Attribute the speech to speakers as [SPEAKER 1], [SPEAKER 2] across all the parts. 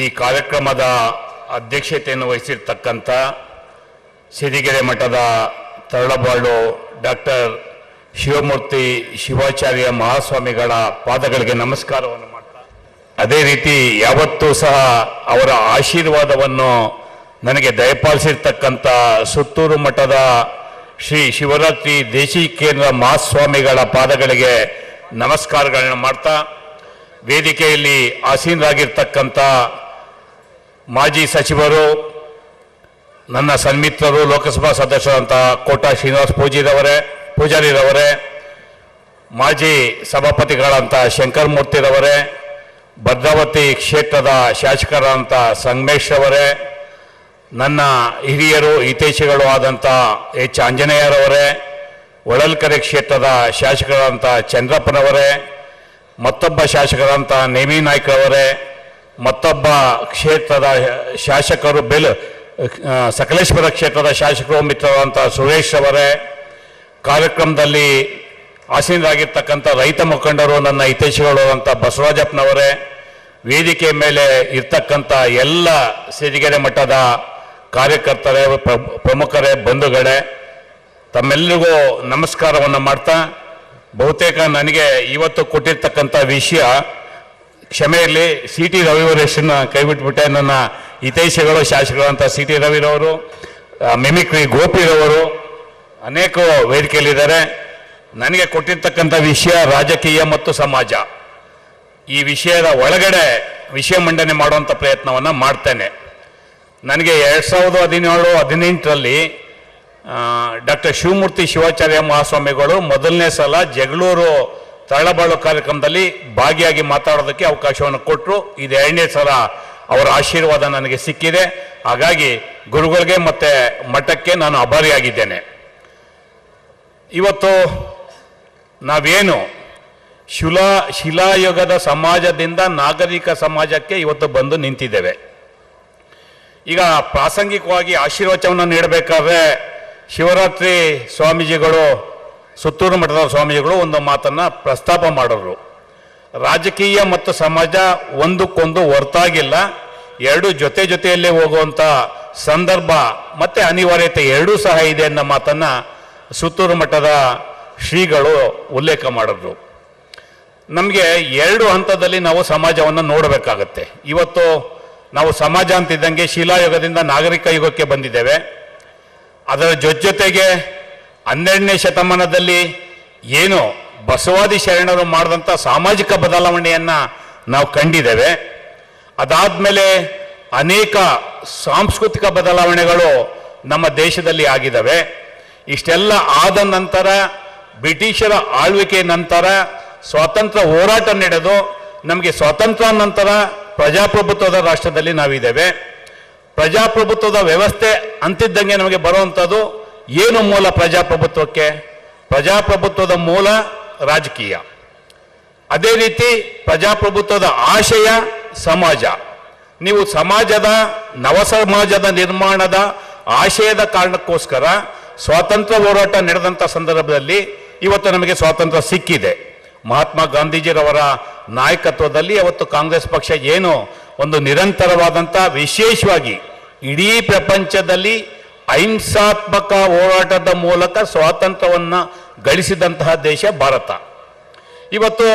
[SPEAKER 1] ಈ ಕಾರ್ಯಕ್ರಮದ ಅಧ್ಯಕ್ಷತೆಯನ್ನು ವಹಿಸಿರ್ತಕ್ಕಂಥ ಸಿರಿಗೆರೆ ಮಠದ ತರಳಬಾಳು ಡಾಕ್ಟರ್ ಶಿವಮೂರ್ತಿ ಶಿವಾಚಾರ್ಯ ಮಹಾಸ್ವಾಮಿಗಳ ಪಾದಗಳಿಗೆ ನಮಸ್ಕಾರವನ್ನು ಮಾಡ್ತಾ, ಅದೇ ರೀತಿ ಯಾವತ್ತೂ ಸಹ ಅವರ ಆಶೀರ್ವಾದವನ್ನು ನನಗೆ ದಯಪಾಲಿಸಿರ್ತಕ್ಕಂಥ ಸುತ್ತೂರು ಮಠದ ಶ್ರೀ ಶಿವರಾತ್ರಿ ದೇಶಿಕೇಂದ್ರ ಮಹಾಸ್ವಾಮಿಗಳ ಪಾದಗಳಿಗೆ ನಮಸ್ಕಾರಗಳನ್ನು ಮಾಡ್ತಾ, ವೇದಿಕೆಯಲ್ಲಿ ಆಸೀನರಾಗಿರ್ತಕ್ಕಂಥ ಮಾಜಿ ಸಚಿವರು, ನನ್ನ ಸನ್ಮಿತ್ರರು, ಲೋಕಸಭಾ ಸದಸ್ಯರಂಥ ಕೋಟಾ ಶ್ರೀನಿವಾಸ ಪೂಜಾರಿರವರೇ, ಮಾಜಿ ಸಭಾಪತಿಗಳಂಥ ಶಂಕರಮೂರ್ತಿರವರೇ, ಭದ್ರಾವತಿ ಕ್ಷೇತ್ರದ ಶಾಸಕರಂಥ ಸಂಗಮೇಶ್ ಅವರೇ, ನನ್ನ ಹಿರಿಯರು ಹಿತೈಷಿಗಳು ಆದಂಥ ಎಚ್ ಆಂಜನೇಯರವರೇ, ಹೊಳಲ್ಕೆರೆ ಕ್ಷೇತ್ರದ ಶಾಸಕರಂಥ ಚಂದ್ರಪ್ಪನವರೇ, ಮತ್ತೊಬ್ಬ ಶಾಸಕರಂಥ ನೇಮಿ ನಾಯ್ಕರವರೇ, ಮತ್ತೊಬ್ಬ ಕ್ಷೇತ್ರದ ಶಾಸಕರು ಸಕಲೇಶ್ವರ ಕ್ಷೇತ್ರದ ಶಾಸಕರು ಮಿತ್ರರಂಥ ಸುರೇಶ್ ಅವರೇ, ಕಾರ್ಯಕ್ರಮದಲ್ಲಿ ಆಸೀನರಾಗಿರ್ತಕ್ಕಂಥ ರೈತ ಮುಖಂಡರು, ನನ್ನ ಹಿತೈಷಿಗಳು ಅಂತ ಬಸವರಾಜಪ್ಪನವರೇ, ವೇದಿಕೆ ಮೇಲೆ ಇರ್ತಕ್ಕಂಥ ಎಲ್ಲ ಸಿರಿಗೆರೆ ಮಠದ ಕಾರ್ಯಕರ್ತರೇ, ಪ್ರಮುಖರೇ, ಬಂಧುಗಳೇ, ತಮ್ಮೆಲ್ಲರಿಗೂ ನಮಸ್ಕಾರವನ್ನು ಮಾಡ್ತಾ, ಬಹುತೇಕ ನನಗೆ ಇವತ್ತು ಕೊಟ್ಟಿರ್ತಕ್ಕಂಥ ವಿಷಯ ಕ್ಷಮೆ ಇರಲಿ, ಸಿ ಟಿ ರವಿಯವರ ಹೆಸರನ್ನ ಕೈಬಿಟ್ಬಿಟ್ಟೆ. ನನ್ನ ಹಿತೈಷಿಗಳು ಶಾಸಕರಂಥ ಸಿ ಟಿ ರವಿರವರು, ಮಿಮಿಕ್ರಿ ಗೋಪಿರವರು ಅನೇಕ ವೇದಿಕೆಯಲ್ಲಿದ್ದಾರೆ. ನನಗೆ ಕೊಟ್ಟಿರ್ತಕ್ಕಂಥ ವಿಷಯ ರಾಜಕೀಯ ಮತ್ತು ಸಮಾಜ. ಈ ವಿಷಯದ ಒಳಗಡೆ ವಿಷಯ ಮಂಡನೆ ಮಾಡುವಂಥ ಪ್ರಯತ್ನವನ್ನು ಮಾಡ್ತೇನೆ. ನನಗೆ 2017-18ರಲ್ಲಿ ಡಾಕ್ಟರ್ ಶಿವಮೂರ್ತಿ ಶಿವಾಚಾರ್ಯ ಮಹಾಸ್ವಾಮಿಗಳು ಮೊದಲನೇ ಸಲ ಜಗಳೂರು ತರಳಬಾಳು ಕಾರ್ಯಕ್ರಮದಲ್ಲಿ ಭಾಗಿಯಾಗಿ ಮಾತಾಡೋದಕ್ಕೆ ಅವಕಾಶವನ್ನು ಕೊಟ್ಟರು. ಇದು 2ನೇ ಸಲ ಅವರ ಆಶೀರ್ವಾದ ನನಗೆ ಸಿಕ್ಕಿದೆ. ಹಾಗಾಗಿ ಗುರುಗಳಿಗೆ ಮತ್ತು ಮಠಕ್ಕೆ ನಾನು ಆಭಾರಿಯಾಗಿದ್ದೇನೆ. ಇವತ್ತು ನಾವೇನು ಶಿಲಾಯುಗದ ಸಮಾಜದಿಂದ ನಾಗರಿಕ ಸಮಾಜಕ್ಕೆ ಇವತ್ತು ಬಂದು ನಿಂತಿದ್ದೇವೆ. ಈಗ ಪ್ರಾಸಂಗಿಕವಾಗಿ ಆಶೀರ್ವಚನವನ್ನು ನೀಡಬೇಕಾದ್ರೆ ಶಿವರಾತ್ರಿ ಸ್ವಾಮೀಜಿಗಳು, ಸುತ್ತೂರು ಮಠದ ಸ್ವಾಮೀಜಿಗಳು ಒಂದು ಮಾತನ್ನು ಪ್ರಸ್ತಾಪ ಮಾಡೋರು. ರಾಜಕೀಯ ಮತ್ತು ಸಮಾಜ ಒಂದಕ್ಕೊಂದು ಹೊರತಾಗಿಲ್ಲ, ಎರಡು ಜೊತೆಯಲ್ಲೇ ಹೋಗುವಂಥ ಸಂದರ್ಭ ಮತ್ತು ಅನಿವಾರ್ಯತೆ ಎರಡೂ ಸಹ ಇದೆ ಅನ್ನೋ ಮಾತನ್ನು ಸುತ್ತೂರು ಮಠದ ಶ್ರೀಗಳು ಉಲ್ಲೇಖ ಮಾಡಿದ್ರು. ನಮಗೆ 2 ಹಂತದಲ್ಲಿ ನಾವು ಸಮಾಜವನ್ನು ನೋಡಬೇಕಾಗತ್ತೆ. ಇವತ್ತು ನಾವು ಸಮಾಜ ಅಂತಿದ್ದಂಗೆ ಶಿಲಾಯುಗದಿಂದ ನಾಗರಿಕ ಯುಗಕ್ಕೆ ಬಂದಿದ್ದೇವೆ. ಅದರ ಜೊತೆಗೆ 12ನೇ ಶತಮಾನದಲ್ಲಿ ಏನು ಬಸವಾದಿ ಶರಣರು ಮಾಡಿದಂಥ ಸಾಮಾಜಿಕ ಬದಲಾವಣೆಯನ್ನು ನಾವು ಕಂಡಿದ್ದೇವೆ. ಅದಾದಮೇಲೆ ಅನೇಕ ಸಾಂಸ್ಕೃತಿಕ ಬದಲಾವಣೆಗಳು ನಮ್ಮ ದೇಶದಲ್ಲಿ ಆಗಿದ್ದಾವೆ. ಇಷ್ಟೆಲ್ಲ ಆದ ನಂತರ ಬ್ರಿಟಿಷರ ಆಳ್ವಿಕೆ ನಂತರ ಸ್ವಾತಂತ್ರ್ಯ ಹೋರಾಟ ನಡೆದು ನಮಗೆ ಸ್ವಾತಂತ್ರ್ಯ ನಂತರ ಪ್ರಜಾಪ್ರಭುತ್ವದ ರಾಷ್ಟ್ರದಲ್ಲಿ ನಾವಿದ್ದೇವೆ. ಪ್ರಜಾಪ್ರಭುತ್ವದ ವ್ಯವಸ್ಥೆ ಅಂತಿದ್ದಂಗೆ ನಮಗೆ ಬರುವಂಥದ್ದು ಏನು ಮೂಲ ಪ್ರಜಾಪ್ರಭುತ್ವಕ್ಕೆ? ಪ್ರಜಾಪ್ರಭುತ್ವದ ಮೂಲ ರಾಜಕೀಯ. ಅದೇ ರೀತಿ ಪ್ರಜಾಪ್ರಭುತ್ವದ ಆಶಯ ಸಮಾಜ. ನೀವು ಸಮಾಜದ ನವ ಸಮಾಜದ ನಿರ್ಮಾಣದ ಆಶಯದ ಕಾರಣಕ್ಕೋಸ್ಕರ ಸ್ವಾತಂತ್ರ್ಯ ಹೋರಾಟ ನಡೆದಂಥ ಸಂದರ್ಭದಲ್ಲಿ ಇವತ್ತು ನಮಗೆ ಸ್ವಾತಂತ್ರ್ಯ ಸಿಕ್ಕಿದೆ. ಮಹಾತ್ಮ ಗಾಂಧೀಜಿರವರ ನಾಯಕತ್ವದಲ್ಲಿ ಅವತ್ತು ಕಾಂಗ್ರೆಸ್ ಪಕ್ಷ ಏನು ಒಂದು ನಿರಂತರವಾದಂಥ, ವಿಶೇಷವಾಗಿ ಇಡೀ ಪ್ರಪಂಚದಲ್ಲಿ ಅಹಿಂಸಾತ್ಮಕ ಹೋರಾಟದ ಮೂಲಕ ಸ್ವಾತಂತ್ರ್ಯವನ್ನು ಗಳಿಸಿದಂತಹ ದೇಶ ಭಾರತ. ಇವತ್ತು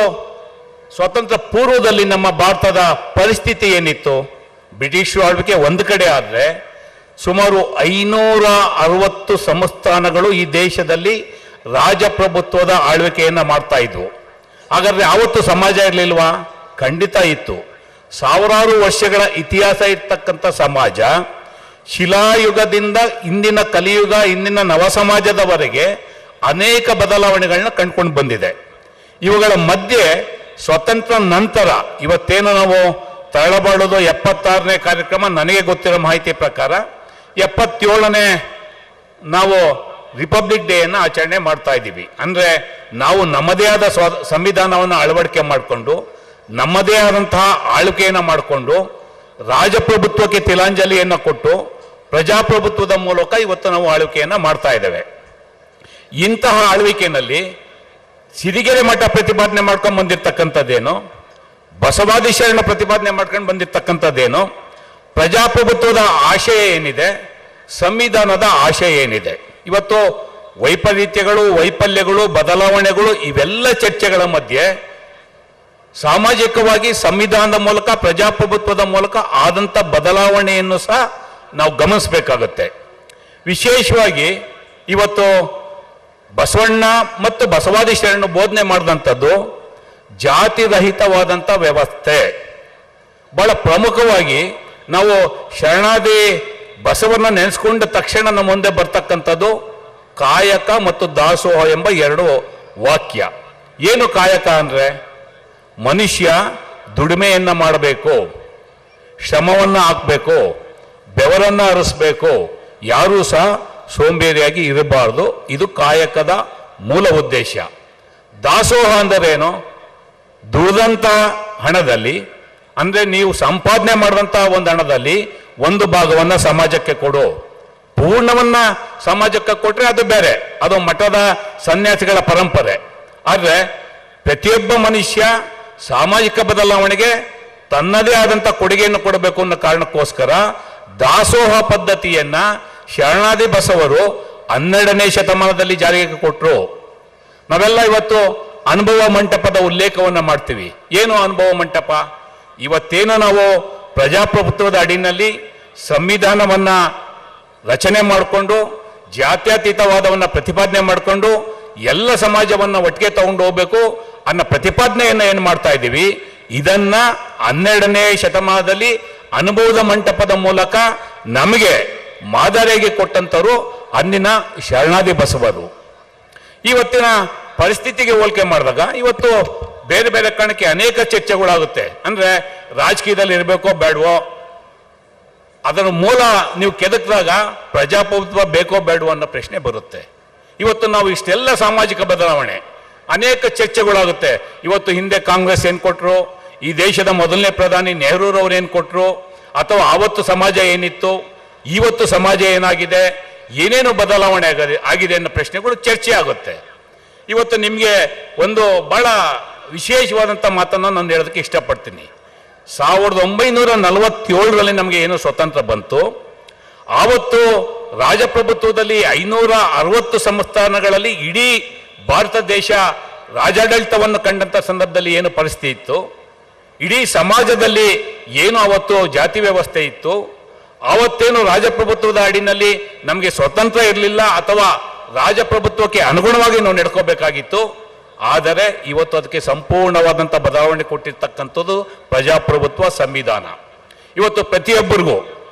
[SPEAKER 1] ಸ್ವಾತಂತ್ರ್ಯ ಪೂರ್ವದಲ್ಲಿ ನಮ್ಮ ಭಾರತದ ಪರಿಸ್ಥಿತಿ ಏನಿತ್ತು? ಬ್ರಿಟಿಷ್ ಆಳ್ವಿಕೆ ಒಂದು ಕಡೆ ಆದರೆ ಸುಮಾರು 560 ಸಂಸ್ಥಾನಗಳು ಈ ದೇಶದಲ್ಲಿ ರಾಜಪ್ರಭುತ್ವದ ಆಳ್ವಿಕೆಯನ್ನು ಮಾಡ್ತಾ ಇದ್ವು. ಹಾಗಾದರೆ ಆವತ್ತು ಸಮಾಜ ಇರಲಿಲ್ವಾ? ಖಂಡಿತ ಇತ್ತು. ಸಾವಿರಾರು ವರ್ಷಗಳ ಇತಿಹಾಸ ಇರ್ತಕ್ಕಂಥ ಸಮಾಜ ಶಿಲಾಯುಗದಿಂದ ಇಂದಿನ ಕಲಿಯುಗ, ಇಂದಿನ ನವ ಸಮಾಜದವರೆಗೆ ಅನೇಕ ಬದಲಾವಣೆಗಳನ್ನ ಕಂಡುಕೊಂಡು ಬಂದಿದೆ. ಇವುಗಳ ಮಧ್ಯೆ ಸ್ವತಂತ್ರ ನಂತರ ಇವತ್ತೇನು ನಾವು ತರಳಬಾಳೋದು 76ನೇ ಕಾರ್ಯಕ್ರಮ, ನನಗೆ ಗೊತ್ತಿರೋ ಮಾಹಿತಿ ಪ್ರಕಾರ 77ನೇ ನಾವು ರಿಪಬ್ಲಿಕ್ ಡೇಯನ್ನು ಆಚರಣೆ ಮಾಡ್ತಾ ಇದ್ದೀವಿ. ಅಂದರೆ ನಾವು ನಮ್ಮದೇ ಆದ ಸಂವಿಧಾನವನ್ನು ಅಳವಡಿಕೆ ಮಾಡಿಕೊಂಡು, ನಮ್ಮದೇ ಆದಂತಹ ಆಳ್ವಿಕೆಯನ್ನು ಮಾಡಿಕೊಂಡು, ರಾಜಪ್ರಭುತ್ವಕ್ಕೆ ತಿಲಾಂಜಲಿಯನ್ನು ಕೊಟ್ಟು, ಪ್ರಜಾಪ್ರಭುತ್ವದ ಮೂಲಕ ಇವತ್ತು ನಾವು ಆಳ್ವಿಕೆಯನ್ನು ಮಾಡ್ತಾ ಇದ್ದೇವೆ. ಇಂತಹ ಆಳ್ವಿಕೆಯಲ್ಲಿ ಸಿರಿಗೆರೆ ಮಠ ಪ್ರತಿಪಾದನೆ ಮಾಡ್ಕೊಂಡು ಬಂದಿರತಕ್ಕಂಥದ್ದೇನು? ಬಸವಾದಿ ಶರಣ ಪ್ರತಿಪಾದನೆ ಮಾಡ್ಕೊಂಡು ಬಂದಿರ್ತಕ್ಕಂಥದ್ದೇನು, ಪ್ರಜಾಪ್ರಭುತ್ವದ ಆಶಯ ಏನಿದೆ, ಸಂವಿಧಾನದ ಆಶಯ ಏನಿದೆ. ಇವತ್ತು ವೈಪರೀತ್ಯಗಳು, ವೈಫಲ್ಯಗಳು, ಬದಲಾವಣೆಗಳು ಇವೆಲ್ಲ ಚರ್ಚೆಗಳ ಮಧ್ಯೆ ಸಾಮಾಜಿಕವಾಗಿ ಸಂವಿಧಾನದ ಮೂಲಕ, ಪ್ರಜಾಪ್ರಭುತ್ವದ ಮೂಲಕ ಆದಂಥ ಬದಲಾವಣೆಯನ್ನು ಸಹ ನಾವು ಗಮನಿಸಬೇಕಾಗುತ್ತೆ. ವಿಶೇಷವಾಗಿ ಇವತ್ತು ಬಸವಣ್ಣ ಮತ್ತು ಬಸವಾದಿ ಶರಣ ಬೋಧನೆ ಮಾಡಿದಂಥದ್ದು ಜಾತಿ ರಹಿತವಾದಂಥ ವ್ಯವಸ್ಥೆ. ಬಹಳ ಪ್ರಮುಖವಾಗಿ ನಾವು ಶರಣಾದಿ ಬಸವನ್ನ ನೆನೆಸ್ಕೊಂಡ ತಕ್ಷಣ ನಮ್ಮ ಮುಂದೆ ಬರ್ತಕ್ಕಂಥದ್ದು ಕಾಯಕ ಮತ್ತು ದಾಸೋಹ ಎಂಬ ಎರಡು ವಾಕ್ಯ. ಏನು ಕಾಯಕ ಅಂದರೆ, ಮನುಷ್ಯ ದುಡಿಮೆಯನ್ನು ಮಾಡಬೇಕು, ಶ್ರಮವನ್ನು ಹಾಕಬೇಕು, ಬೆವರನ್ನು ಹರಿಸ್ಬೇಕು, ಯಾರೂ ಸಹ ಸೋಂಬೇರಿಯಾಗಿ ಇರಬಾರ್ದು. ಇದು ಕಾಯಕದ ಮೂಲ ಉದ್ದೇಶ. ದಾಸೋಹ ಅಂದರೇನು, ದುಡಿದಂಥ ಹಣದಲ್ಲಿ, ಅಂದರೆ ನೀವು ಸಂಪಾದನೆ ಮಾಡಿದಂಥ ಒಂದು ಹಣದಲ್ಲಿ ಒಂದು ಭಾಗವನ್ನು ಸಮಾಜಕ್ಕೆ ಕೊಡು. ಪೂರ್ಣವನ್ನ ಸಮಾಜಕ್ಕೆ ಕೊಟ್ಟರೆ ಅದು ಬೇರೆ, ಅದು ಮಠದ ಸನ್ಯಾಸಿಗಳ ಪರಂಪರೆ. ಆದರೆ ಪ್ರತಿಯೊಬ್ಬ ಮನುಷ್ಯ ಸಾಮಾಜಿಕ ಬದಲಾವಣೆಗೆ ತನ್ನದೇ ಆದಂಥ ಕೊಡುಗೆಯನ್ನು ಕೊಡಬೇಕು ಅನ್ನೋ ಕಾರಣಕ್ಕೋಸ್ಕರ ದಾಸೋಹ ಪದ್ಧತಿಯನ್ನ ಶರಣಾದಿ ಬಸವರು 12ನೇ ಶತಮಾನದಲ್ಲಿ ಜಾರಿಗೆ ಕೊಟ್ಟರು. ನಾವೆಲ್ಲ ಇವತ್ತು ಅನುಭವ ಮಂಟಪದ ಉಲ್ಲೇಖವನ್ನು ಮಾಡ್ತೀವಿ. ಏನು ಅನುಭವ ಮಂಟಪ? ಇವತ್ತೇನು ನಾವು ಪ್ರಜಾಪ್ರಭುತ್ವದ ಅಡಿನಲ್ಲಿ ಸಂವಿಧಾನವನ್ನ ರಚನೆ ಮಾಡಿಕೊಂಡು ಜಾತ್ಯತೀತವಾದವನ್ನು ಪ್ರತಿಪಾದನೆ ಮಾಡಿಕೊಂಡು ಎಲ್ಲ ಸಮಾಜವನ್ನು ಒಟ್ಟಿಗೆ ತಗೊಂಡು ಹೋಗ್ಬೇಕು ಅನ್ನೋ ಪ್ರತಿಪಾದನೆಯನ್ನು ಏನು ಮಾಡ್ತಾ ಇದ್ದೀವಿ, ಇದನ್ನ 12ನೇ ಶತಮಾನದಲ್ಲಿ ಅನುಭವದ ಮಂಟಪದ ಮೂಲಕ ನಮಗೆ ಮಾದರಿಯಾಗಿ ಕೊಟ್ಟಂತವರು ಅಂದಿನ ಶರಣಾದಿ ಬಸವರು. ಇವತ್ತಿನ ಪರಿಸ್ಥಿತಿಗೆ ಹೋಲಿಕೆ ಮಾಡಿದಾಗ ಇವತ್ತು ಬೇರೆ ಬೇರೆ ಕಾರಣಕ್ಕೆ ಅನೇಕ ಚರ್ಚೆಗಳಾಗುತ್ತೆ. ಅಂದ್ರೆ ರಾಜಕೀಯದಲ್ಲಿ ಇರಬೇಕೋ ಬೇಡವೋ, ಅದರ ಮೂಲ ನೀವು ಕೆದಕಿದಾಗ ಪ್ರಜಾಪ್ರಭುತ್ವ ಬೇಕೋ ಬೇಡವೋ ಅನ್ನೋ ಪ್ರಶ್ನೆ ಬರುತ್ತೆ. ಇವತ್ತು ನಾವು ಇಷ್ಟೆಲ್ಲ ಸಾಮಾಜಿಕ ಬದಲಾವಣೆ, ಅನೇಕ ಚರ್ಚೆಗಳಾಗುತ್ತೆ. ಇವತ್ತು ಹಿಂದೆ ಕಾಂಗ್ರೆಸ್ ಏನು ಕೊಟ್ಟರು, ಈ ದೇಶದ ಮೊದಲನೇ ಪ್ರಧಾನಿ ನೆಹರೂರವ್ರು ಏನು ಕೊಟ್ಟರು, ಅಥವಾ ಆವತ್ತು ಸಮಾಜ ಏನಿತ್ತು, ಇವತ್ತು ಸಮಾಜ ಏನಾಗಿದೆ, ಏನೇನು ಬದಲಾವಣೆ ಆಗಿದೆ ಅನ್ನೋ ಪ್ರಶ್ನೆಗಳು ಚರ್ಚೆ ಆಗುತ್ತೆ. ಇವತ್ತು ನಿಮಗೆ ಒಂದು ಬಹಳ ವಿಶೇಷವಾದಂಥ ಮಾತನ್ನು ನಾನು ಹೇಳೋದಕ್ಕೆ ಇಷ್ಟಪಡ್ತೀನಿ. 1947ರಲ್ಲಿ ನಮಗೆ ಏನು ಸ್ವತಂತ್ರ ಬಂತು, ಆವತ್ತು ರಾಜಪ್ರಭುತ್ವದಲ್ಲಿ 560 ಸಂಸ್ಥಾನಗಳಲ್ಲಿ ಇಡೀ ಭಾರತ ದೇಶ ರಾಜಾಡಳಿತವನ್ನು ಕಂಡಂಥ ಸಂದರ್ಭದಲ್ಲಿ ಏನು ಪರಿಸ್ಥಿತಿ ಇತ್ತು, ಇಡೀ ಸಮಾಜದಲ್ಲಿ ಏನು ಅವತ್ತು ಜಾತಿ ವ್ಯವಸ್ಥೆ ಇತ್ತು, ಆವತ್ತೇನು ರಾಜಪ್ರಭುತ್ವದ ಅಡಿನಲ್ಲಿ ನಮಗೆ ಸ್ವತಂತ್ರ ಇರಲಿಲ್ಲ ಅಥವಾ ರಾಜಪ್ರಭುತ್ವಕ್ಕೆ ಅನುಗುಣವಾಗಿ ನಾವು ನಡ್ಕೋಬೇಕಾಗಿತ್ತು. ಆದರೆ ಇವತ್ತು ಅದಕ್ಕೆ ಸಂಪೂರ್ಣವಾದಂಥ ಬದಲಾವಣೆ ಕೊಟ್ಟಿರ್ತಕ್ಕಂಥದ್ದು ಪ್ರಜಾಪ್ರಭುತ್ವ ಸಂವಿಧಾನ. ಇವತ್ತು ಪ್ರತಿಯೊಬ್ಬರಿಗೂ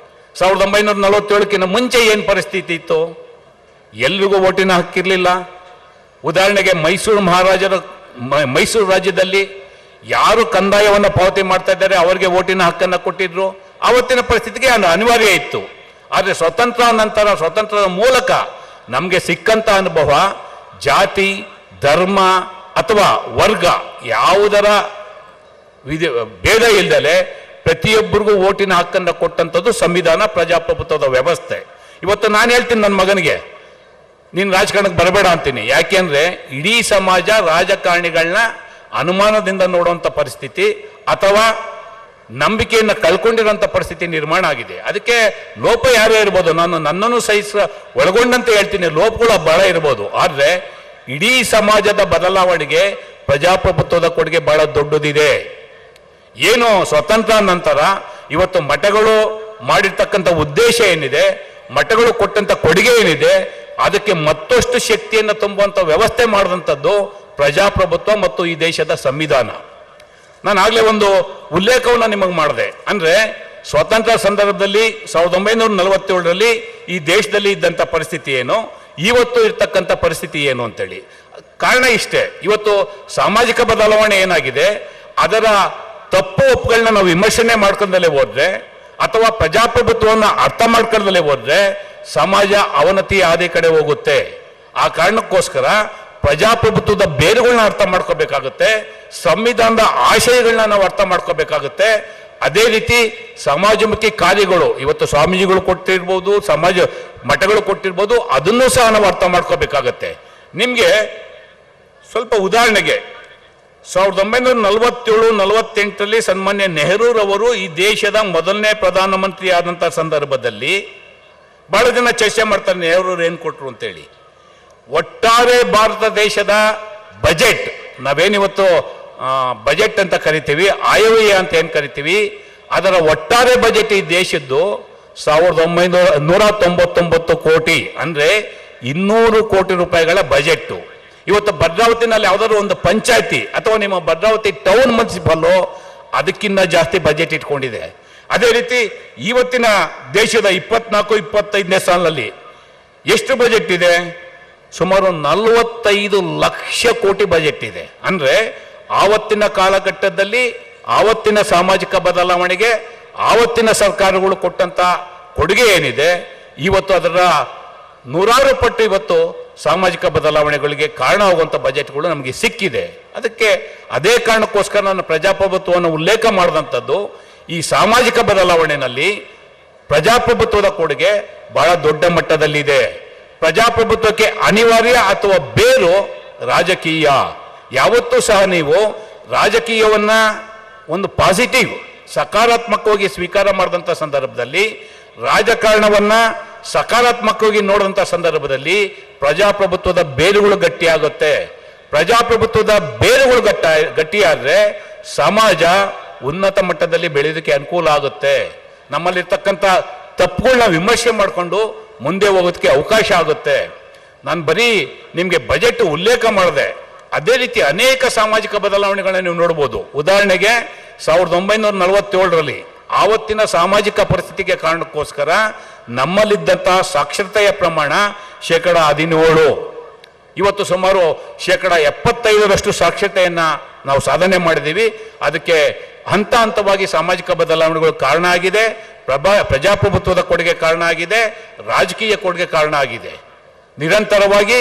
[SPEAKER 1] 1947ಕ್ಕಿಂತ ಮುಂಚೆ ಏನು ಪರಿಸ್ಥಿತಿ ಇತ್ತು, ಎಲ್ರಿಗೂ ಓಟಿನ ಹಕ್ಕಿರಲಿಲ್ಲ. ಉದಾಹರಣೆಗೆ ಮೈಸೂರು ರಾಜ್ಯದಲ್ಲಿ ಯಾರು ಕಂದಾಯವನ್ನು ಪಾವತಿ ಮಾಡ್ತಾ ಇದ್ದಾರೆ ಅವರಿಗೆ ಓಟಿನ ಹಕ್ಕನ್ನು ಕೊಟ್ಟಿದ್ರು. ಆವತ್ತಿನ ಪರಿಸ್ಥಿತಿಗೆ ಅನಿವಾರ್ಯ ಇತ್ತು. ಆದರೆ ಸ್ವತಂತ್ರ ನಂತರ, ಸ್ವತಂತ್ರದ ಮೂಲಕ ನಮಗೆ ಸಿಕ್ಕಂಥ ಅನುಭವ ಜಾತಿ, ಧರ್ಮ ಅಥವಾ ವರ್ಗ ಯಾವುದರ ಭೇದ ಇಲ್ಲದೆ ಪ್ರತಿಯೊಬ್ಬರಿಗೂ ಓಟಿನ ಹಕ್ಕನ್ನು ಕೊಟ್ಟಂಥದ್ದು ಸಂವಿಧಾನ, ಪ್ರಜಾಪ್ರಭುತ್ವದ ವ್ಯವಸ್ಥೆ. ಇವತ್ತು ನಾನು ಹೇಳ್ತೀನಿ ನನ್ನ ಮಗನಿಗೆ, ನೀನು ರಾಜಕಾರಣಕ್ಕೆ ಬರಬೇಡ ಅಂತೀನಿ. ಯಾಕೆಂದ್ರೆ ಇಡೀ ಸಮಾಜ ರಾಜಕಾರಣಿಗಳನ್ನ ಅನುಮಾನದಿಂದ ನೋಡುವಂಥ ಪರಿಸ್ಥಿತಿ ಅಥವಾ ನಂಬಿಕೆಯನ್ನು ಕಳ್ಕೊಂಡಿರೋಂಥ ಪರಿಸ್ಥಿತಿ ನಿರ್ಮಾಣ ಆಗಿದೆ. ಅದಕ್ಕೆ ಲೋಪ ಯಾರೇ ಇರ್ಬೋದು, ನನ್ನನ್ನು ಒಳಗೊಂಡಂತೆ ಹೇಳ್ತೀನಿ, ಲೋಪಗಳು ಬಹಳ ಇರ್ಬೋದು. ಆದರೆ ಇಡೀ ಸಮಾಜದ ಬದಲಾವಣೆಗೆ ಪ್ರಜಾಪ್ರಭುತ್ವದ ಕೊಡುಗೆ ಬಹಳ ದೊಡ್ಡದಿದೆ. ಏನು ಸ್ವತಂತ್ರ ನಂತರ ಇವತ್ತು ಮಠಗಳು ಮಾಡಿರ್ತಕ್ಕಂಥ ಉದ್ದೇಶ ಏನಿದೆ, ಮಠಗಳು ಕೊಟ್ಟಂತ ಕೊಡುಗೆ ಏನಿದೆ, ಅದಕ್ಕೆ ಮತ್ತಷ್ಟು ಶಕ್ತಿಯನ್ನು ತುಂಬುವಂಥ ವ್ಯವಸ್ಥೆ ಮಾಡಿದಂಥದ್ದು ಪ್ರಜಾಪ್ರಭುತ್ವ ಮತ್ತು ಈ ದೇಶದ ಸಂವಿಧಾನ. ನಾನು ಆಗಲೇ ಒಂದು ಉಲ್ಲೇಖವನ್ನು ನಿಮಗೆ ಮಾಡಿದೆ. ಅಂದರೆ ಸ್ವತಂತ್ರ ಸಂದರ್ಭದಲ್ಲಿ 1947ರಲ್ಲಿ ಈ ದೇಶದಲ್ಲಿ ಇದ್ದಂಥ ಪರಿಸ್ಥಿತಿ ಏನು, ಇವತ್ತು ಇರ್ತಕ್ಕಂಥ ಪರಿಸ್ಥಿತಿ ಏನು ಅಂತೇಳಿ. ಕಾರಣ ಇಷ್ಟೇ, ಇವತ್ತು ಸಾಮಾಜಿಕ ಬದಲಾವಣೆ ಏನಾಗಿದೆ, ಅದರ ತಪ್ಪು ಒಪ್ಪುಗಳನ್ನ ನಾವು ವಿಮರ್ಶನೆ ಮಾಡ್ಕೊಂಡಲ್ಲೇ ಹೋದ್ರೆ ಅಥವಾ ಪ್ರಜಾಪ್ರಭುತ್ವವನ್ನು ಅರ್ಥ ಮಾಡ್ಕೊಂಡಲ್ಲೇ ಹೋದ್ರೆ ಸಮಾಜ ಅವನತಿ ಆದಿ ಕಡೆ ಹೋಗುತ್ತೆ. ಆ ಕಾರಣಕ್ಕೋಸ್ಕರ ಪ್ರಜಾಪ್ರಭುತ್ವದ ಬೇರುಗಳನ್ನ ಅರ್ಥ ಮಾಡ್ಕೋಬೇಕಾಗುತ್ತೆ, ಸಂವಿಧಾನದ ಆಶಯಗಳನ್ನ ನಾವು ಅರ್ಥ ಮಾಡ್ಕೋಬೇಕಾಗುತ್ತೆ. ಅದೇ ರೀತಿ ಸಮಾಜಮುಖಿ ಕಾರ್ಯಗಳು ಇವತ್ತು ಸ್ವಾಮೀಜಿಗಳು ಕೊಟ್ಟಿರ್ಬೋದು, ಮಠಗಳು ಕೊಟ್ಟಿರ್ಬೋದು, ಅದನ್ನೂ ಸಹ ನಾವು ಅರ್ಥ ಮಾಡ್ಕೋಬೇಕಾಗತ್ತೆ. ನಿಮಗೆ ಸ್ವಲ್ಪ ಉದಾಹರಣೆಗೆ 1947-48ರಲ್ಲಿ ಸನ್ಮಾನ್ಯ ನೆಹರೂರವರು ಈ ದೇಶದ ಮೊದಲನೇ ಪ್ರಧಾನಮಂತ್ರಿ ಆದಂಥ ಸಂದರ್ಭದಲ್ಲಿ ಬಹಳ ಜನ ಚರ್ಚೆ ಮಾಡ್ತಾರೆ ನೆಹರೂರು ಏನು ಕೊಟ್ಟರು ಅಂತೇಳಿ. ಒಟ್ಟಾರೆ ಭಾರತ ದೇಶದ ಬಜೆಟ್, ನಾವೇನಿವತ್ತು ಬಜೆಟ್ ಅಂತ ಕರಿತೀವಿ, ಆಯವ್ಯಯ ಅಂತ ಏನು ಕರಿತೀವಿ, ಅದರ ಒಟ್ಟಾರೆ ಬಜೆಟ್ ಈ ದೇಶದ್ದು 1999 ಕೋಟಿ, ಅಂದರೆ 200 ಕೋಟಿ ರೂಪಾಯಿಗಳ ಬಜೆಟ್ಟು. ಇವತ್ತು ಭದ್ರಾವತಿನಲ್ಲಿ ಯಾವುದಾದ್ರು ಒಂದು ಪಂಚಾಯತಿ ಅಥವಾ ನಿಮ್ಮ ಭದ್ರಾವತಿ ಟೌನ್ ಮುನ್ಸಿಪಲ್ಲು ಅದಕ್ಕಿಂತ ಜಾಸ್ತಿ ಬಜೆಟ್ ಇಟ್ಕೊಂಡಿದೆ. ಅದೇ ರೀತಿ ಇವತ್ತಿನ ದೇಶದ 24-25ನೇ ಸಾಲಿನಲ್ಲಿ ಎಷ್ಟು ಬಜೆಟ್ ಇದೆ? ಸುಮಾರು 45 ಲಕ್ಷ ಕೋಟಿ ಬಜೆಟ್ ಇದೆ. ಅಂದರೆ ಆವತ್ತಿನ ಕಾಲಘಟ್ಟದಲ್ಲಿ ಆವತ್ತಿನ ಸಾಮಾಜಿಕ ಬದಲಾವಣೆಗೆ ಆವತ್ತಿನ ಸರ್ಕಾರಗಳು ಕೊಟ್ಟಂತ ಕೊಡುಗೆ ಏನಿದೆ, ಇವತ್ತು ಅದರ 100 ಪಟ್ಟು ಇವತ್ತು ಸಾಮಾಜಿಕ ಬದಲಾವಣೆಗಳಿಗೆ ಕಾರಣ ಆಗುವಂಥ ಬಜೆಟ್ಗಳು ನಮಗೆ ಸಿಕ್ಕಿದೆ. ಅದಕ್ಕೆ ಅದೇ ಕಾರಣಕ್ಕೋಸ್ಕರ ನಾನು ಪ್ರಜಾಪ್ರಭುತ್ವವನ್ನು ಉಲ್ಲೇಖ ಮಾಡಿದಂಥದ್ದು. ಈ ಸಾಮಾಜಿಕ ಬದಲಾವಣೆಯಲ್ಲಿ ಪ್ರಜಾಪ್ರಭುತ್ವದ ಕೊಡುಗೆ ಬಹಳ ದೊಡ್ಡ ಮಟ್ಟದಲ್ಲಿದೆ. ಪ್ರಜಾಪ್ರಭುತ್ವಕ್ಕೆ ಅನಿವಾರ್ಯ ಅಥವಾ ಬೇರು ರಾಜಕೀಯ. ಯಾವತ್ತೂ ಸಹ ನೀವು ರಾಜಕೀಯವನ್ನ ಒಂದು ಪಾಸಿಟಿವ್ ಸಕಾರಾತ್ಮಕವಾಗಿ ಸ್ವೀಕಾರ ಮಾಡಿದಂಥ ಸಂದರ್ಭದಲ್ಲಿ, ರಾಜಕಾರಣವನ್ನ ಸಕಾರಾತ್ಮಕವಾಗಿ ನೋಡಿದಂಥ ಸಂದರ್ಭದಲ್ಲಿ ಪ್ರಜಾಪ್ರಭುತ್ವದ ಬೇರುಗಳು ಗಟ್ಟಿಯಾಗುತ್ತೆ. ಪ್ರಜಾಪ್ರಭುತ್ವದ ಬೇರುಗಳು ಗಟ್ಟಿಯಾದರೆ ಸಮಾಜ ಉನ್ನತ ಮಟ್ಟದಲ್ಲಿ ಬೆಳೆಯೋದಕ್ಕೆ ಅನುಕೂಲ ಆಗುತ್ತೆ. ನಮ್ಮಲ್ಲಿರ್ತಕ್ಕಂಥ ತಪ್ಪುಗಳನ್ನ ವಿಮರ್ಶೆ ಮಾಡಿಕೊಂಡು ಮುಂದೆ ಹೋಗೋದಕ್ಕೆ ಅವಕಾಶ ಆಗುತ್ತೆ. ನಾನು ಬರೀ ನಿಮಗೆ ಬಜೆಟ್ ಉಲ್ಲೇಖ ಮಾಡಿದೆ, ಅದೇ ರೀತಿ ಅನೇಕ ಸಾಮಾಜಿಕ ಬದಲಾವಣೆಗಳನ್ನ ನೀವು ನೋಡ್ಬೋದು. ಉದಾಹರಣೆಗೆ 1947ರಲ್ಲಿ ಆವತ್ತಿನ ಸಾಮಾಜಿಕ ಪರಿಸ್ಥಿತಿಗೆ ಕಾರಣಕ್ಕೋಸ್ಕರ ನಮ್ಮಲ್ಲಿದ್ದಂತಹ ಸಾಕ್ಷರತೆಯ ಪ್ರಮಾಣ 17%. ಇವತ್ತು ಸುಮಾರು 75% ಸಾಕ್ಷರತೆಯನ್ನ ನಾವು ಸಾಧನೆ ಮಾಡಿದ್ದೀವಿ. ಅದಕ್ಕೆ ಹಂತ ಹಂತವಾಗಿ ಸಾಮಾಜಿಕ ಬದಲಾವಣೆಗಳು ಕಾರಣ ಆಗಿದೆ, ಪ್ರಜಾಪ್ರಭುತ್ವದ ಕೊಡುಗೆ ಕಾರಣ ಆಗಿದೆ, ರಾಜಕೀಯ ಕೊಡುಗೆ ಕಾರಣ ಆಗಿದೆ. ನಿರಂತರವಾಗಿ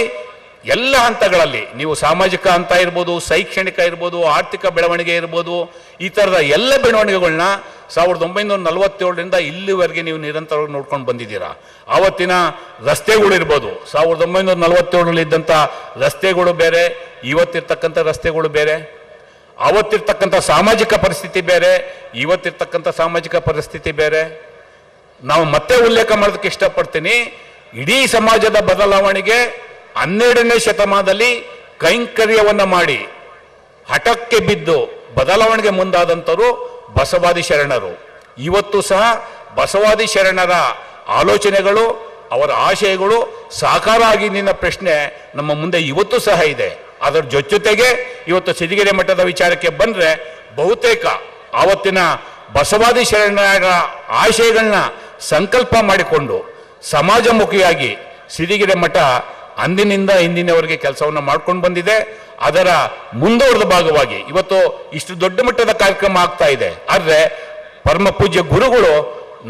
[SPEAKER 1] ಎಲ್ಲ ಹಂತಗಳಲ್ಲಿ ನೀವು ಸಾಮಾಜಿಕ ಹಂತ ಇರ್ಬೋದು, ಶೈಕ್ಷಣಿಕ ಇರ್ಬೋದು, ಆರ್ಥಿಕ ಬೆಳವಣಿಗೆ ಇರ್ಬೋದು, ಈ ಥರದ ಎಲ್ಲ ಬೆಳವಣಿಗೆಗಳನ್ನ 1947ರಿಂದ ಇಲ್ಲಿವರೆಗೆ ನೀವು ನಿರಂತರವಾಗಿ ನೋಡ್ಕೊಂಡು ಬಂದಿದ್ದೀರಾ. ಆವತ್ತಿನ ರಸ್ತೆಗಳು ಇರ್ಬೋದು, 1947ರಲ್ಲಿ ಇದ್ದಂಥ ರಸ್ತೆಗಳು ಬೇರೆ, ಇವತ್ತಿರ್ತಕ್ಕಂಥ ರಸ್ತೆಗಳು ಬೇರೆ. ಆವತ್ತಿರ್ತಕ್ಕಂಥ ಸಾಮಾಜಿಕ ಪರಿಸ್ಥಿತಿ ಬೇರೆ, ಇವತ್ತಿರ್ತಕ್ಕಂಥ ಸಾಮಾಜಿಕ ಪರಿಸ್ಥಿತಿ ಬೇರೆ. ನಾವು ಮತ್ತೆ ಉಲ್ಲೇಖ ಮಾಡೋದಕ್ಕೆ ಇಷ್ಟಪಡ್ತೀನಿ, ಇಡೀ ಸಮಾಜದ ಬದಲಾವಣೆಗೆ 12ನೇ ಶತಮಾನದಲ್ಲಿ ಕೈಂಕರ್ಯವನ್ನು ಮಾಡಿ ಹಠಕ್ಕೆ ಬಿದ್ದು ಬದಲಾವಣೆಗೆ ಮುಂದಾದಂಥವರು ಬಸವಾದಿ ಶರಣರು. ಇವತ್ತು ಸಹ ಬಸವಾದಿ ಶರಣರ ಆಲೋಚನೆಗಳು, ಅವರ ಆಶಯಗಳು ಸಾಕಾರ ಆಗಿನ ಪ್ರಶ್ನೆ ನಮ್ಮ ಮುಂದೆ ಇವತ್ತು ಸಹ ಇದೆ. ಅದರ ಜೊತೆಗೆ ಇವತ್ತು ಸಿರಿಗೆರೆ ಮಠದ ವಿಚಾರಕ್ಕೆ ಬಂದರೆ ಬಹುತೇಕ ಆವತ್ತಿನ ಬಸವಾದಿ ಶರಣರ ಆಶಯಗಳನ್ನ ಸಂಕಲ್ಪ ಮಾಡಿಕೊಂಡು ಸಮಾಜಮುಖಿಯಾಗಿ ಸಿರಿಗೆರೆ ಮಠ ಅಂದಿನಿಂದ ಇಂದಿನವರೆಗೆ ಕೆಲಸವನ್ನು ಮಾಡ್ಕೊಂಡು ಬಂದಿದೆ. ಅದರ ಮುಂದುವರೆದ ಭಾಗವಾಗಿ ಇವತ್ತು ಇಷ್ಟು ದೊಡ್ಡ ಮಟ್ಟದ ಕಾರ್ಯಕ್ರಮ ಆಗ್ತಾ ಇದೆ. ಆದರೆ ಪರಮ ಪೂಜ್ಯ ಗುರುಗಳು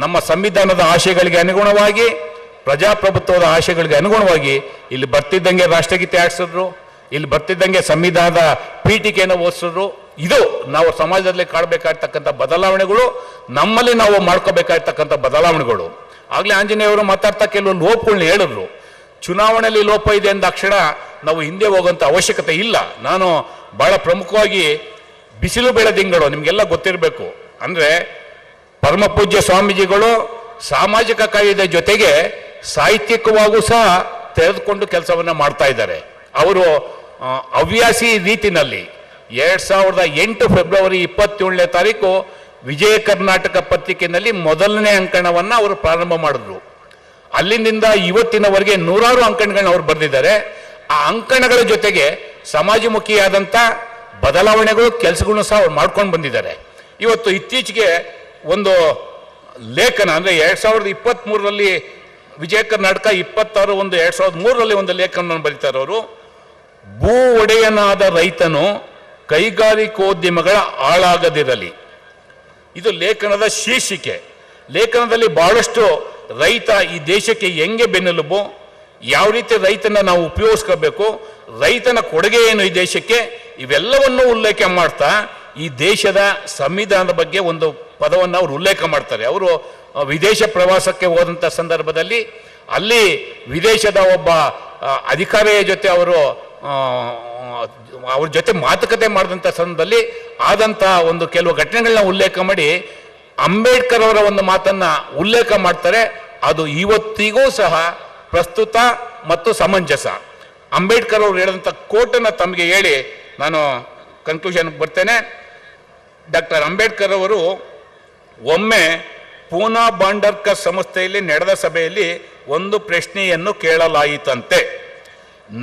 [SPEAKER 1] ನಮ್ಮ ಸಂವಿಧಾನದ ಆಶಯಗಳಿಗೆ ಅನುಗುಣವಾಗಿ, ಪ್ರಜಾಪ್ರಭುತ್ವದ ಆಶಯಗಳಿಗೆ ಅನುಗುಣವಾಗಿ ಇಲ್ಲಿ ಬರ್ತಿದ್ದಂಗೆ ರಾಷ್ಟ್ರಗೀತೆ ಆಡಿಸಿದ್ರು, ಇಲ್ಲಿ ಬರ್ತಿದ್ದಂಗೆ ಸಂವಿಧಾನದ ಪೀಠಿಕೆಯನ್ನು ಓದಿಸಿದ್ರು. ಇದು ನಾವು ಸಮಾಜದಲ್ಲಿ ಕಾಣಬೇಕಾಗಿರ್ತಕ್ಕಂಥ ಬದಲಾವಣೆಗಳು, ನಮ್ಮಲ್ಲಿ ನಾವು ಮಾಡ್ಕೋಬೇಕಾಗಿರ್ತಕ್ಕಂಥ ಬದಲಾವಣೆಗಳು. ಆಗಲೇ ಆಂಜನೇಯವರು ಮಾತಾಡ್ತಾ ಕೆಲವು ಲೋಪಗಳನ್ನ ಹೇಳಿದ್ರು. ಚುನಾವಣೆಯಲ್ಲಿ ಲೋಪ ಇದೆ ಅಂದಾಕ್ಷಣ ನಾವು ಹಿಂದೆ ಹೋಗುವಂಥ ಅವಶ್ಯಕತೆ ಇಲ್ಲ. ನಾನು ಬಹಳ ಪ್ರಮುಖವಾಗಿ ಬಿಸಿಲು ಬೆಳೆದಿಂಗಳು ನಿಮಗೆಲ್ಲ ಗೊತ್ತಿರಬೇಕು. ಅಂದರೆ ಪರಮ ಪೂಜ್ಯ ಸ್ವಾಮೀಜಿಗಳು ಸಾಮಾಜಿಕ ಕಾರ್ಯದ ಜೊತೆಗೆ ಸಾಹಿತ್ಯಿಕವಾಗೂ ಸಹ ತೆರೆದುಕೊಂಡು ಕೆಲಸವನ್ನು ಮಾಡ್ತಾ ಇದ್ದಾರೆ. ಅವರು ಹವ್ಯಾಸಿ ರೀತಿನಲ್ಲಿ 2008 ಫೆಬ್ರವರಿ 27ನೇ ತಾರೀಕು ವಿಜಯ ಕರ್ನಾಟಕ ಪತ್ರಿಕೆಯಲ್ಲಿ ಮೊದಲನೇ ಅಂಕಣವನ್ನು ಅವರು ಪ್ರಾರಂಭ ಮಾಡಿದ್ರು. ಅಲ್ಲಿಂದ ಇವತ್ತಿನವರೆಗೆ 100 ಅಂಕಣಗಳನ್ನ ಅವರು ಬರೆದಿದ್ದಾರೆ. ಆ ಅಂಕಣಗಳ ಜೊತೆಗೆ ಸಮಾಜಮುಖಿಯಾದಂಥ ಬದಲಾವಣೆಗಳು, ಕೆಲಸಗಳನ್ನು ಸಹ ಅವ್ರು ಮಾಡ್ಕೊಂಡು ಬಂದಿದ್ದಾರೆ. ಇವತ್ತು ಇತ್ತೀಚೆಗೆ ಒಂದು ಲೇಖನ, ಅಂದರೆ 2023ರಲ್ಲಿ ವಿಜಯ ಕರ್ನಾಟಕ 26/1/2003ರಲ್ಲಿ ಒಂದು ಲೇಖನವನ್ನು ಬರೀತಾರೆ ಅವರು. ಭೂ ಒಡೆಯನಾದ ರೈತನು ಕೈಗಾರಿಕೋದ್ಯಮಗಳ ಹಾಳಾಗದಿರಲಿ. ಇದು ಲೇಖನದ ಶೀರ್ಷಿಕೆ. ಲೇಖನದಲ್ಲಿ ಬಹಳಷ್ಟು ರೈತ ಈ ದೇಶಕ್ಕೆ ಹೆಂಗೆ ಬೆನ್ನೆಲುಬು, ಯಾವ ರೀತಿ ರೈತನ ನಾವು ಉಪಯೋಗಿಸ್ಕೋಬೇಕು, ರೈತನ ಕೊಡುಗೆ ಏನು ಈ ದೇಶಕ್ಕೆ, ಇವೆಲ್ಲವನ್ನು ಉಲ್ಲೇಖ ಮಾಡ್ತಾ ಈ ದೇಶದ ಸಂವಿಧಾನದ ಬಗ್ಗೆ ಒಂದು ಪದವನ್ನು ಅವರು ಉಲ್ಲೇಖ ಮಾಡ್ತಾರೆ. ಅವರು ವಿದೇಶ ಪ್ರವಾಸಕ್ಕೆ ಹೋದಂಥ ಸಂದರ್ಭದಲ್ಲಿ ಅಲ್ಲಿ ವಿದೇಶದ ಒಬ್ಬ ಅಧಿಕಾರಿಯ ಜೊತೆ ಅವರು ಅವ್ರ ಜೊತೆ ಮಾತುಕತೆ ಮಾಡಿದಂಥ ಸಂದರ್ಭದಲ್ಲಿ ಆದಂಥ ಒಂದು ಕೆಲವು ಘಟನೆಗಳನ್ನ ಉಲ್ಲೇಖ ಮಾಡಿ ಅಂಬೇಡ್ಕರ್ ಅವರ ಒಂದು ಮಾತನ್ನ ಉಲ್ಲೇಖ ಮಾಡ್ತಾರೆ. ಅದು ಇವತ್ತಿಗೂ ಸಹ ಪ್ರಸ್ತುತ ಮತ್ತು ಸಮಂಜಸ. ಅಂಬೇಡ್ಕರ್ ಅವರು ಹೇಳಿದಂಥ ಕೋಟನ್ನು ತಮಗೆ ಹೇಳಿ ನಾನು ಕನ್ಕ್ಲೂಷನ್ಗೆ ಬರ್ತೇನೆ. ಡಾಕ್ಟರ್ ಅಂಬೇಡ್ಕರ್ ಅವರು ಒಮ್ಮೆ ಪೂನಾ ಬಾಂಡರ್ಕರ್ ಸಂಸ್ಥೆಯಲ್ಲಿ ನಡೆದ ಸಭೆಯಲ್ಲಿ ಒಂದು ಪ್ರಶ್ನೆಯನ್ನು ಕೇಳಲಾಯಿತಂತೆ.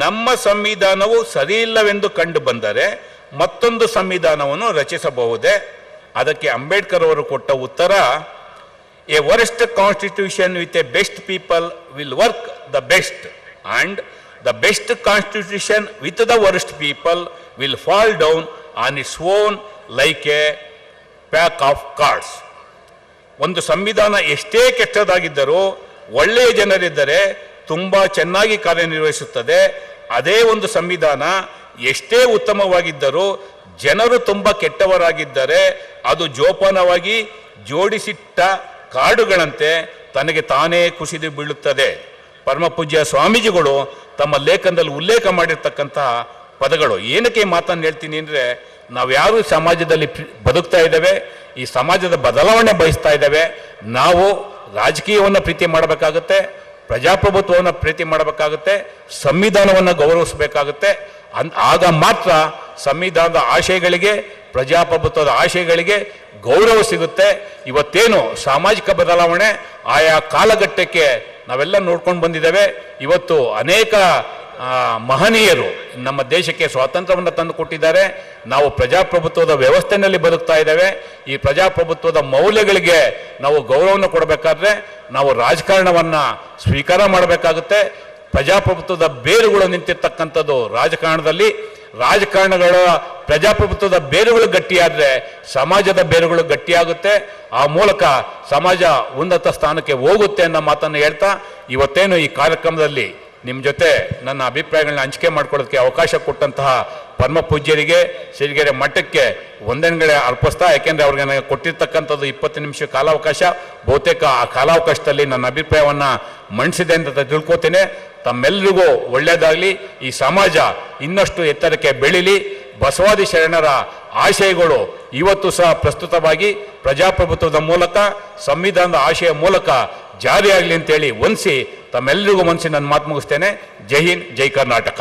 [SPEAKER 1] ನಮ್ಮ ಸಂವಿಧಾನವು ಸರಿಯಿಲ್ಲವೆಂದು ಕಂಡು ಬಂದರೆ ಮತ್ತೊಂದು ಸಂವಿಧಾನವನ್ನು ರಚಿಸಬಹುದೇ? ಅದಕ್ಕೆ ಅಂಬೇಡ್ಕರ್ ಅವರು ಕೊಟ್ಟ ಉತ್ತರ, A worst constitution with A best people will work the best and the best constitution with the worst people will fall down on its own like A pack of cards. ಒಂದು ಸಂವಿಧಾನ ಎಷ್ಟೇ ಕೆಟ್ಟದಾಗಿದ್ದರೂ ಒಳ್ಳೆಯ ಜನರಿದ್ದರೆ ತುಂಬ ಚೆನ್ನಾಗಿ ಕಾರ್ಯನಿರ್ವಹಿಸುತ್ತದೆ. ಅದೇ ಒಂದು ಸಂವಿಧಾನ ಎಷ್ಟೇ ಉತ್ತಮವಾಗಿದ್ದರೂ ಜನರು ತುಂಬ ಕೆಟ್ಟವರಾಗಿದ್ದರೆ ಅದು ಜೋಪಾನವಾಗಿ ಜೋಡಿಸಿಟ್ಟ ಕಾರ್ಡುಗಳಂತೆ ತನಗೆ ತಾನೇ ಕುಸಿದು ಬೀಳುತ್ತದೆ. ಪರಮಪೂಜ್ಯ ಸ್ವಾಮೀಜಿಗಳು ತಮ್ಮ ಲೇಖನದಲ್ಲಿ ಉಲ್ಲೇಖ ಮಾಡಿರ್ತಕ್ಕಂತಹ ಪದಗಳು. ಏನಕ್ಕೆ ಈ ಮಾತನ್ನು ಹೇಳ್ತೀನಿ ಅಂದರೆ, ನಾವ್ಯಾರು ಸಮಾಜದಲ್ಲಿ ಬದುಕ್ತಾ ಇದ್ದೇವೆ, ಈ ಸಮಾಜದ ಬದಲಾವಣೆ ಬಯಸ್ತಾ ಇದ್ದೇವೆ. ನಾವು ರಾಜಕೀಯವನ್ನು ಪ್ರೀತಿ ಮಾಡಬೇಕಾಗುತ್ತೆ, ಪ್ರಜಾಪ್ರಭುತ್ವವನ್ನು ಪ್ರೀತಿ ಮಾಡಬೇಕಾಗುತ್ತೆ, ಸಂವಿಧಾನವನ್ನು ಗೌರವಿಸಬೇಕಾಗುತ್ತೆ. ಆಗ ಮಾತ್ರ ಸಂವಿಧಾನದ ಆಶಯಗಳಿಗೆ, ಪ್ರಜಾಪ್ರಭುತ್ವದ ಆಶಯಗಳಿಗೆ ಗೌರವ ಸಿಗುತ್ತೆ. ಇವತ್ತೇನು ಸಾಮಾಜಿಕ ಬದಲಾವಣೆ ಆಯಾ ಕಾಲಘಟ್ಟಕ್ಕೆ ನಾವೆಲ್ಲ ನೋಡ್ಕೊಂಡು ಬಂದಿದ್ದೇವೆ. ಇವತ್ತು ಅನೇಕ ಮಹನೀಯರು ನಮ್ಮ ದೇಶಕ್ಕೆ ಸ್ವಾತಂತ್ರ್ಯವನ್ನು ತಂದು ಕೊಟ್ಟಿದ್ದಾರೆ. ನಾವು ಪ್ರಜಾಪ್ರಭುತ್ವದ ವ್ಯವಸ್ಥೆಯಲ್ಲಿ ಬದುಕ್ತಾ ಇದ್ದೇವೆ. ಈ ಪ್ರಜಾಪ್ರಭುತ್ವದ ಮೌಲ್ಯಗಳಿಗೆ ನಾವು ಗೌರವವನ್ನು ಕೊಡಬೇಕಾದ್ರೆ ನಾವು ರಾಜಕಾರಣವನ್ನು ಸ್ವೀಕಾರ ಮಾಡಬೇಕಾಗುತ್ತೆ. ಪ್ರಜಾಪ್ರಭುತ್ವದ ಬೇರುಗಳು ನಿಂತಿರ್ತಕ್ಕಂಥದ್ದು ರಾಜಕಾರಣದಲ್ಲಿ. ರಾಜಕಾರಣಗಳ ಪ್ರಜಾಪ್ರಭುತ್ವದ ಬೇರುಗಳು ಗಟ್ಟಿಯಾದರೆ ಸಮಾಜದ ಬೇರುಗಳು ಗಟ್ಟಿಯಾಗುತ್ತೆ. ಆ ಮೂಲಕ ಸಮಾಜ ಉನ್ನತ ಸ್ಥಾನಕ್ಕೆ ಹೋಗುತ್ತೆ ಅನ್ನೋ ಮಾತನ್ನು ಹೇಳ್ತಾ, ಇವತ್ತೇನು ಈ ಕಾರ್ಯಕ್ರಮದಲ್ಲಿ ನಿಮ್ಮ ಜೊತೆ ನನ್ನ ಅಭಿಪ್ರಾಯಗಳನ್ನ ಹಂಚಿಕೆ ಮಾಡ್ಕೊಳ್ಳೋದಕ್ಕೆ ಅವಕಾಶ ಕೊಟ್ಟಂತಹ ಪರಮ ಪೂಜ್ಯರಿಗೆ, ಸಿರಿಗೆರೆ ಮಠಕ್ಕೆ ವಂದನೆಗಳೇ ಅರ್ಪಿಸ್ತಾ, ಯಾಕೆಂದರೆ ಅವ್ರಿಗೆ ನನಗೆ ಕೊಟ್ಟಿರ್ತಕ್ಕಂಥದ್ದು 20 ನಿಮಿಷ ಕಾಲಾವಕಾಶ. ಬಹುತೇಕ ಆ ಕಾಲಾವಕಾಶದಲ್ಲಿ ನನ್ನ ಅಭಿಪ್ರಾಯವನ್ನು ಮಂಡಿಸಿದೆ ಅಂತ ತಿಳ್ಕೊತೇನೆ. ತಮ್ಮೆಲ್ಲರಿಗೂ ಒಳ್ಳೆಯದಾಗಲಿ. ಈ ಸಮಾಜ ಇನ್ನಷ್ಟು ಎತ್ತರಕ್ಕೆ ಬೆಳೀಲಿ. ಬಸವಾದಿ ಶರಣರ ಆಶಯಗಳು ಇವತ್ತು ಸಹ ಪ್ರಸ್ತುತವಾಗಿ ಪ್ರಜಾಪ್ರಭುತ್ವದ ಮೂಲಕ, ಸಂವಿಧಾನದ ಆಶಯ ಮೂಲಕ ಜಾರಿಯಾಗಲಿ ಅಂತೇಳಿ ವಂದಿಸಿ ತಮ್ಮೆಲ್ಲರಿಗೂ ಮನಸ್ಸಿ ನನ್ನ ಮಾತು ಮುಗಿಸ್ತೇನೆ. ಜೈ ಹಿಂದ್, ಜೈ ಕರ್ನಾಟಕ.